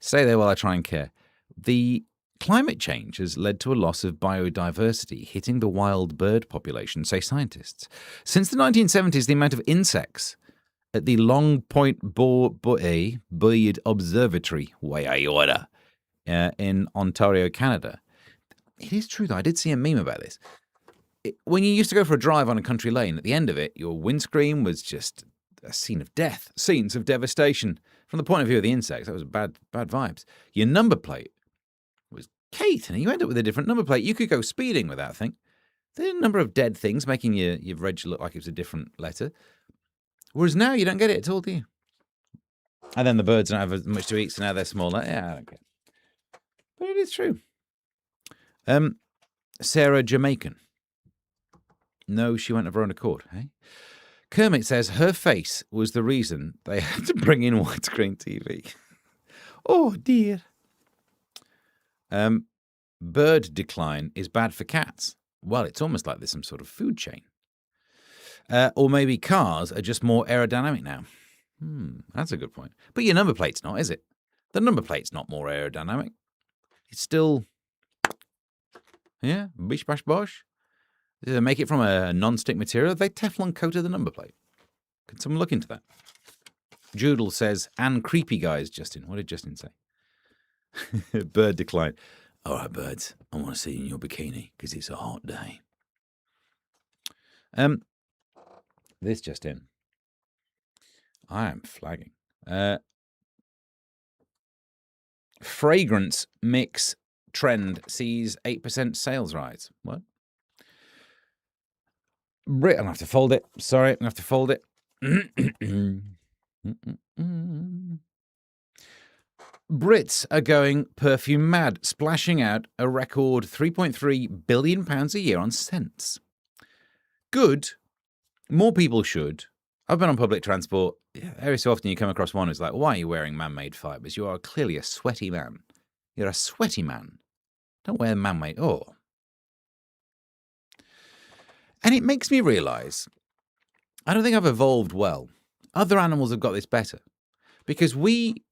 Stay there while I try and care. The climate change has led to a loss of biodiversity hitting the wild bird population, say scientists. Since the 1970s, the amount of insects at the Long Point Bird Observatory in Ontario, Canada. It is true, though. I did see a meme about this. When you used to go for a drive on a country lane, at the end of it, your windscreen was just a scene of death, scenes of devastation. From the point of view of the insects, that was bad vibes. Your number plate was Kate, and you end up with a different number plate. You could go speeding with that thing. There's a number of dead things making your reg look like it was a different letter. Whereas now you don't get it at all, do you? And then the birds don't have as much to eat, so now they're smaller. Yeah, I don't care. But it is true. Sarah Jamaican. No, she went of her own accord, hey? Kermit says her face was the reason they had to bring in widescreen TV. Oh, dear. Bird decline is bad for cats. Well, it's almost like there's some sort of food chain. Or maybe cars are just more aerodynamic now. That's a good point. But your number plate's not, is it? The number plate's not more aerodynamic. It's still, yeah, bish bash bosh. Did they make it from a non-stick material? They Teflon coated the number plate. Can someone look into that? Joodle says, and creepy guys, Justin. What did Justin say? Bird decline. All right, birds, I want to see you in your bikini because it's a hot day. This just in. I am flagging. Fragrance mix trend sees 8% sales rise. What? I'm going to have to fold it. Sorry, I'm going to have to fold it. Brits are going perfume mad, splashing out a record £3.3 billion a year on scents. Good. More people should. I've been on public transport. Every so often you come across one who's like, why are you wearing man-made fibres? You are clearly a sweaty man. You're a sweaty man. Don't wear man-made. Oh. And it makes me realise, I don't think I've evolved well. Other animals have got this better. Because we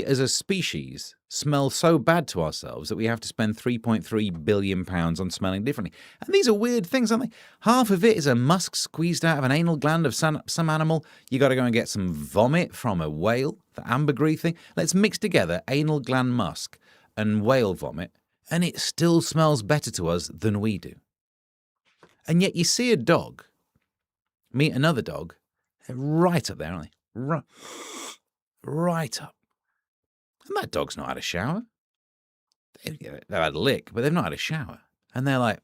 as a species smell so bad to ourselves that we have to spend £3.3 billion on smelling differently. And these are weird things, aren't they? Half of it is a musk squeezed out of an anal gland of some animal. You got to go and get some vomit from a whale, the ambergris thing. Let's mix together anal gland musk and whale vomit, and it still smells better to us than we do. And yet you see a dog meet another dog, they're right up there, aren't they? Right up. And that dog's not had a shower. They've had a lick, but they've not had a shower. And they're like,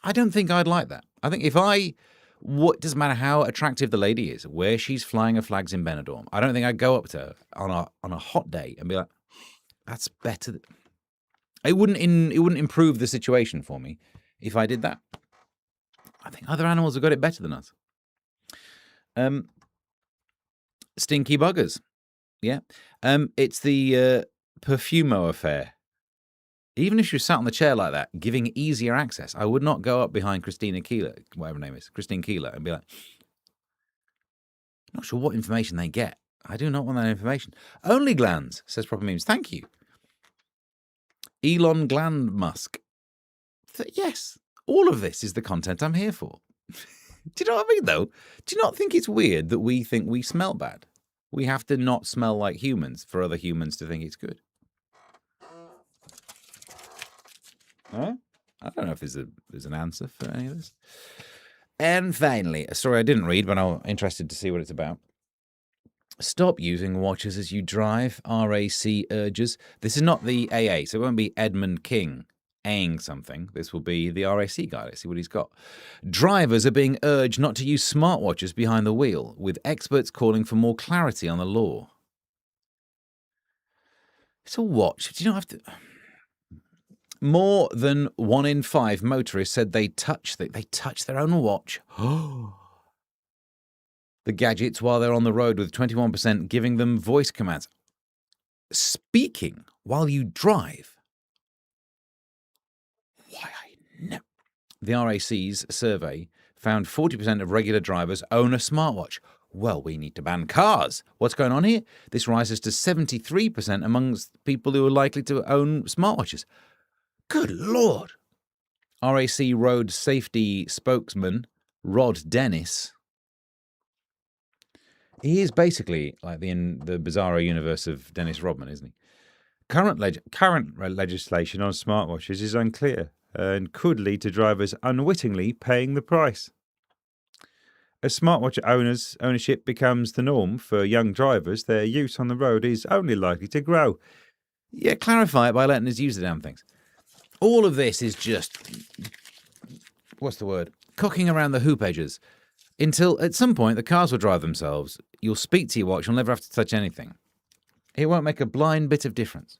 I don't think I'd like that. I think if doesn't matter how attractive the lady is, where she's flying her flags in Benidorm, I don't think I'd go up to her on a hot day and be like, that's better. It wouldn't improve the situation for me if I did that. I think other animals have got it better than us. Stinky buggers. Yeah. It's the Perfumo affair. Even if she was sat on the chair like that, giving easier access, I would not go up behind Christine Keeler, whatever her name is, Christine Keeler, and be like, not sure what information they get. I do not want that information. Only glands, says Proper Memes. Thank you. Elon Gland Musk. Yes, all of this is the content I'm here for. Do you know what I mean, though? Do you not think it's weird that we think we smell bad? We have to not smell like humans for other humans to think it's good. Huh? I don't know if there's an answer for any of this. And finally, a story I didn't read, but I'm interested to see what it's about. Stop using watches as you drive, RAC urges. This is not the AA, so it won't be Edmund King aying something. This will be the RAC guy. Let's see what he's got. Drivers are being urged not to use smartwatches behind the wheel, with experts calling for more clarity on the law. It's a watch. Do you not have to... More than 1 in 5 motorists said they touch their own watch. The gadgets while they're on the road, with 21% giving them voice commands. Speaking while you drive. Why I know. The RAC's survey found 40% of regular drivers own a smartwatch. Well, we need to ban cars. What's going on here? This rises to 73% amongst people who are likely to own smartwatches. Good Lord. RAC road safety spokesman Rod Dennis. He is basically like in the bizarro universe of Dennis Rodman, isn't he? Current legislation on smartwatches is unclear and could lead to drivers unwittingly paying the price. As smartwatch ownership becomes the norm for young drivers, their use on the road is only likely to grow. Yeah, clarify it by letting us use the damn things. All of this is just, what's the word? Cooking around the hoop edges. Until at some point the cars will drive themselves. You'll speak to your watch. You'll never have to touch anything. It won't make a blind bit of difference.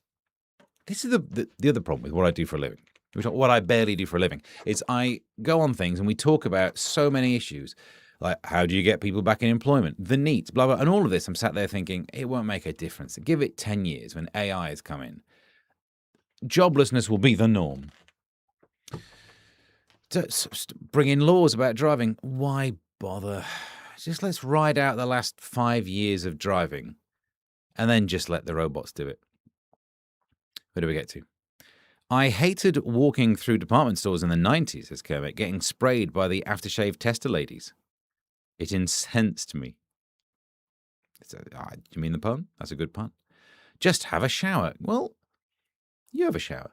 This is the other problem with what I do for a living. What I barely do for a living is I go on things and we talk about so many issues. Like, how do you get people back in employment? The NEET, blah, blah. And all of this, I'm sat there thinking, it won't make a difference. Give it 10 years when AI has come in. Joblessness will be the norm. To bring in laws about driving, why bother? Just let's ride out the last 5 years of driving and then just let the robots do it. Where do we get to? I hated walking through department stores in the 90s, says Kermit, getting sprayed by the aftershave tester ladies. It incensed me. You mean the pun? That's a good pun. Just have a shower. Well, you have a shower.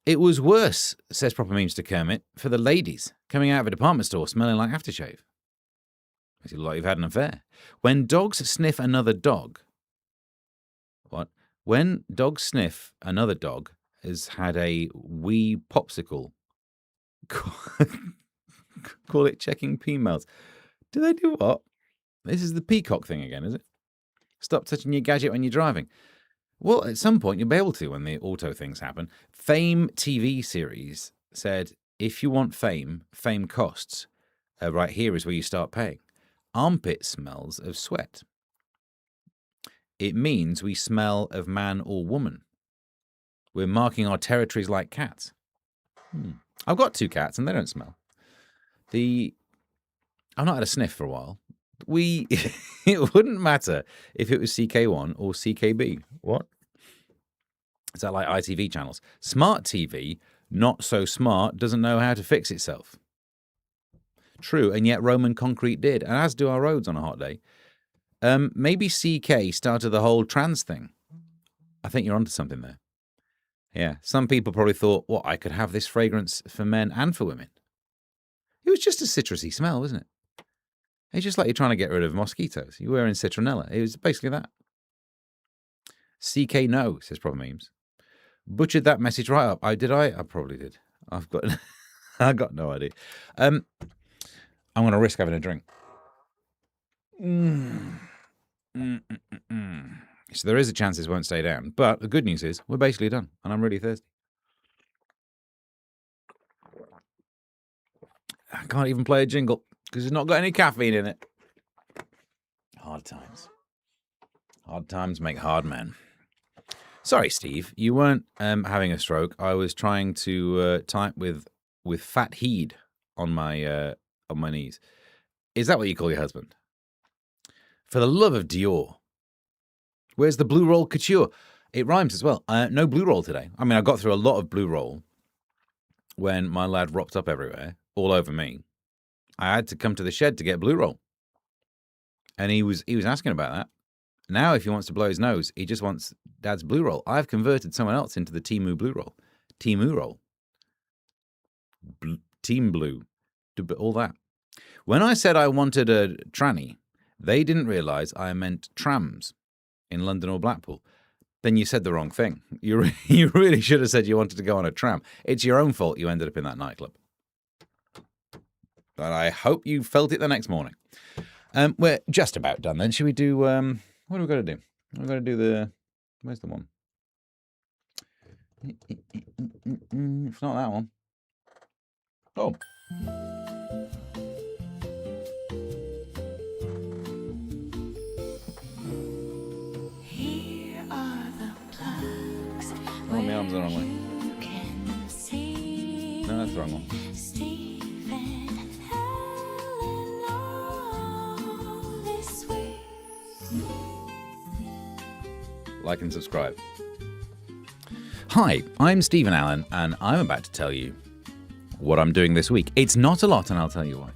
It was worse, says Proper Memes to Kermit, for the ladies coming out of a department store smelling like aftershave. Makes you look like you've had an affair. When dogs sniff another dog. What? When dogs sniff another dog has had a wee popsicle. Call it checking females. Do they do what? This is the peacock thing again, is it? Stop touching your gadget when you're driving. Well, at some point you'll be able to when the auto things happen. Fame TV series said, if you want fame, fame costs. Right here is where you start paying. Armpit smells of sweat. It means we smell of man or woman. We're marking our territories like cats. I've got 2 cats and they don't smell. I've not had a sniff for a while. It wouldn't matter if it was CK1 or CKB. What? Is that like ITV channels? Smart TV, not so smart, doesn't know how to fix itself. True, and yet Roman concrete did, and as do our roads on a hot day. Maybe CK started the whole trans thing. I think you're onto something there. Yeah, some people probably thought, well, I could have this fragrance for men and for women. It was just a citrusy smell, wasn't it? It's just like you're trying to get rid of mosquitoes. You're wearing citronella. It was basically that. CK no, says Proper Memes. Butchered that message right up. I probably did. I've got no idea. I'm going to risk having a drink. So there is a chance this won't stay down. But the good news is we're basically done. And I'm really thirsty. I can't even play a jingle because it's not got any caffeine in it. Hard times. Hard times make hard men. Sorry, Steve, you weren't having a stroke. I was trying to type with fat heed on my knees. Is that what you call your husband? For the love of Dior. Where's the blue roll couture? It rhymes as well. No blue roll today. I mean, I got through a lot of blue roll when my lad rocked up everywhere, all over me. I had to come to the shed to get blue roll. And he was asking about that. Now, if he wants to blow his nose, he just wants Dad's blue roll. I've converted someone else into the Temu blue roll. Temu roll. Team blue. All that. When I said I wanted a tranny, they didn't realise I meant trams in London or Blackpool. Then you said the wrong thing. You really should have said you wanted to go on a tram. It's your own fault you ended up in that nightclub. But I hope you felt it the next morning. We're just about done then. Should we do... what do we got to do? We've got to do the... Where's the one? It's not that one. Oh. Here are the plugs. Oh, my arm's the wrong way. You can see No, that's the wrong one. Steve and Helen all this week. Like and subscribe. Hi, I'm Stephen Allen, and I'm about to tell you what I'm doing this week. It's not a lot, and I'll tell you why.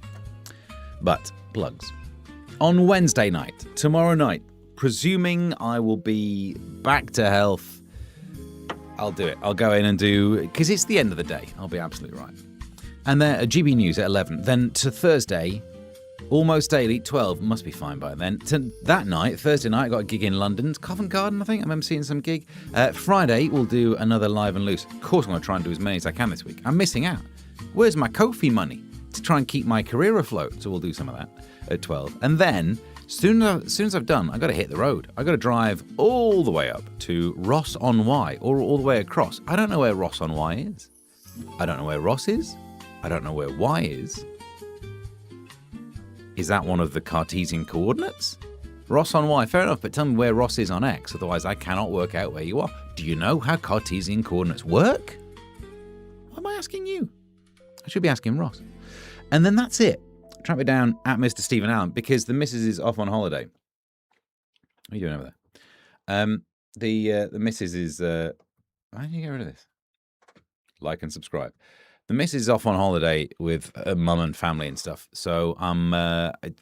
But, plugs. On Wednesday night, tomorrow night, presuming I will be back to health, I'll do it. I'll go in and do, because it's the end of the day. I'll be absolutely right. And then GB News at 11. Then to Thursday, Almost Daily, 12. Must be fine by then. To that night, Thursday night, I got a gig in London. Covent Garden, I think. I remember seeing some gig. Friday, we'll do another Live and Loose. Of course, I'm going to try and do as many as I can this week. I'm missing out. Where's my Ko-fi money to try and keep my career afloat? So we'll do some of that at 12. And then, soon as I've done, I've got to hit the road. I've got to drive all the way up to Ross-on-Wye, or all the way across. I don't know where Ross-on-Wye is. I don't know where Ross is. I don't know where Y is. Is that one of the Cartesian coordinates? Ross on Y, fair enough, but tell me where Ross is on X, otherwise I cannot work out where you are. Do you know how Cartesian coordinates work? Why am I asking you? I should be asking Ross. And then that's it. Track me down at Mr. Stephen Allen, because the missus is off on holiday. What are you doing over there? The missus is... why did you get rid of this? Like and subscribe. The missus is off on holiday with her mum and family and stuff, so I'm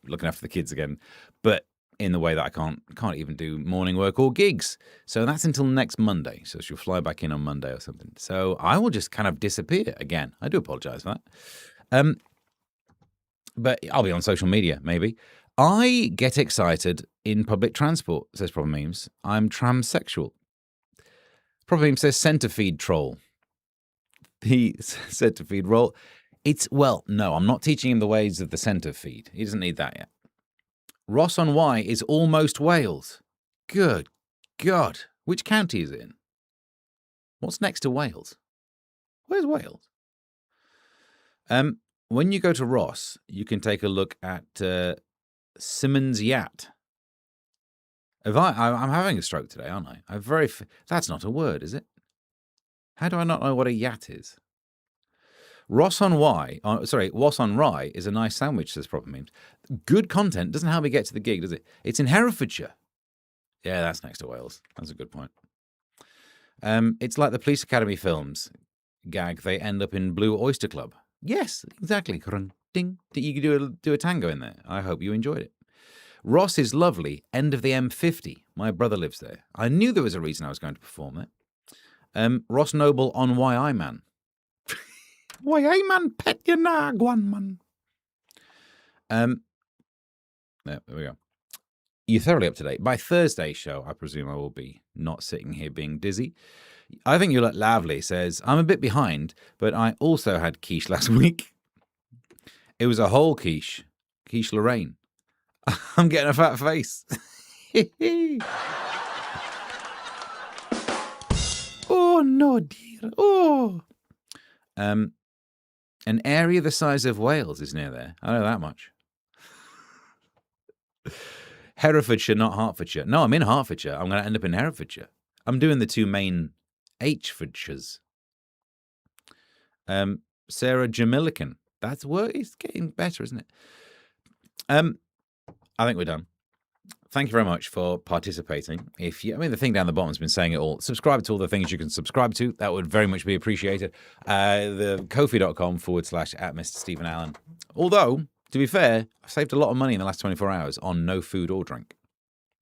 looking after the kids again, but in the way that I can't even do morning work or gigs. So that's until next Monday. So she'll fly back in on Monday or something. So I will just kind of disappear again. I do apologise for that. But I'll be on social media, maybe. I get excited in public transport, says Proper Memes. I'm transsexual. Proper Memes says centipede troll. He said to feed roll. No, I'm not teaching him the ways of the centipede. He doesn't need that yet. Ross on Y is almost Wales. Good God. Which county is it in? What's next to Wales? Where's Wales? When you go to Ross, you can take a look at Simmons Yacht. I'm having a stroke today, aren't I? That's not a word, is it? How do I not know what a yacht is? Ross on Rye is a nice sandwich, says Proper Memes. Good content doesn't help me get to the gig, does it? It's in Herefordshire. Yeah, that's next to Wales. That's a good point. It's like the Police Academy films gag. They end up in Blue Oyster Club. Yes, exactly. Ding. You could do a tango in there. I hope you enjoyed it. Ross is lovely. End of the M50. My brother lives there. I knew there was a reason I was going to perform there. Ross Noble on YI Man. YI Man, pet your nagwan man. There we go. You're thoroughly up to date. By Thursday's show, I presume I will be not sitting here being dizzy. I think you look lovely, says, I'm a bit behind, but I also had quiche last week. It was a whole quiche. Quiche Lorraine. I'm getting a fat face. Oh, no, dear. Oh. An area the size of Wales is near there. I know that much. Herefordshire, not Hertfordshire. No, I'm in Hertfordshire. I'm going to end up in Herefordshire. I'm doing the two main Hfordshires. Sarah Jamilican. That's work. It's getting better, isn't it? I think we're done. Thank you very much for participating. The thing down the bottom has been saying it all. Subscribe to all the things you can subscribe to. That would very much be appreciated. The kofi.com/@Mr. Stephen Allen. Although, to be fair, I've saved a lot of money in the last 24 hours on no food or drink.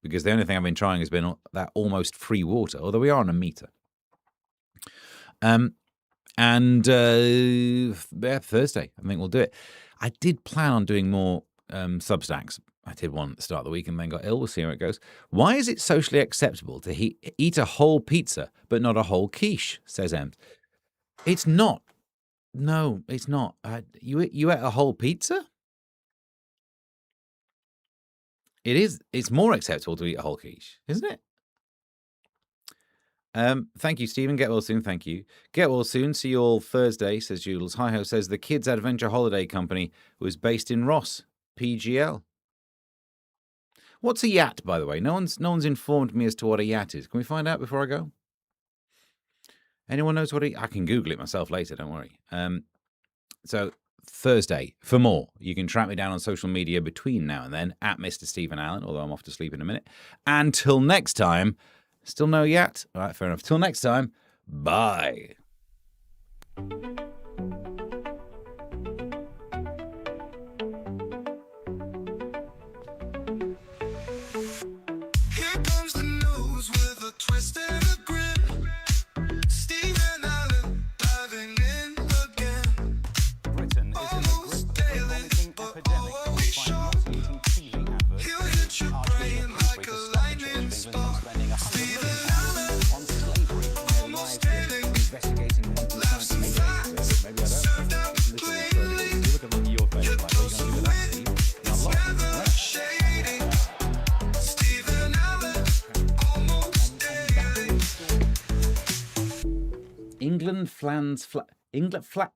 Because the only thing I've been trying has been that almost free water, although we are on a meter. Thursday, I think we'll do it. I did plan on doing more Substacks. I did one at the start of the week and then got ill. We'll see how it goes. Why is it socially acceptable to eat a whole pizza but not a whole quiche, says Ems. It's not. No, it's not. You ate a whole pizza? It is. It's more acceptable to eat a whole quiche, isn't it? Thank you, Stephen. Get well soon. Thank you. Get well soon. See you all Thursday, says Jules. Hi-ho says the Kids Adventure Holiday Company was based in Ross, PGL. What's a yacht, by the way? No one's informed me as to what a yacht is. Can we find out before I go? Anyone knows what I can Google it myself later, don't worry. So Thursday, for more, you can track me down on social media between now and then, at Mr. Stephen Allen, although I'm off to sleep in a minute. Until next time, still no yacht? All right, fair enough. Till next time, bye. Here comes the news with a twist and a grin. Stephen Allen diving in again. Britain is in the Almost grip of a daily, vomiting but epidemic. oh, You'll we find sure. nauseating TV adverts He'll in hit your Archbishop brain Humphrey like to a stop the lightning Church of England spark. from spending £100 Stephen million Allen, on slavery. almost daily. Investigating Laughs and facts maybe I don't. served out Listen plainly. you look at your face. Your Like, what are you dose going to do of with that, wit, Steve? it's never shady. Stephen Allen, almost daily. England flans flat. England flat.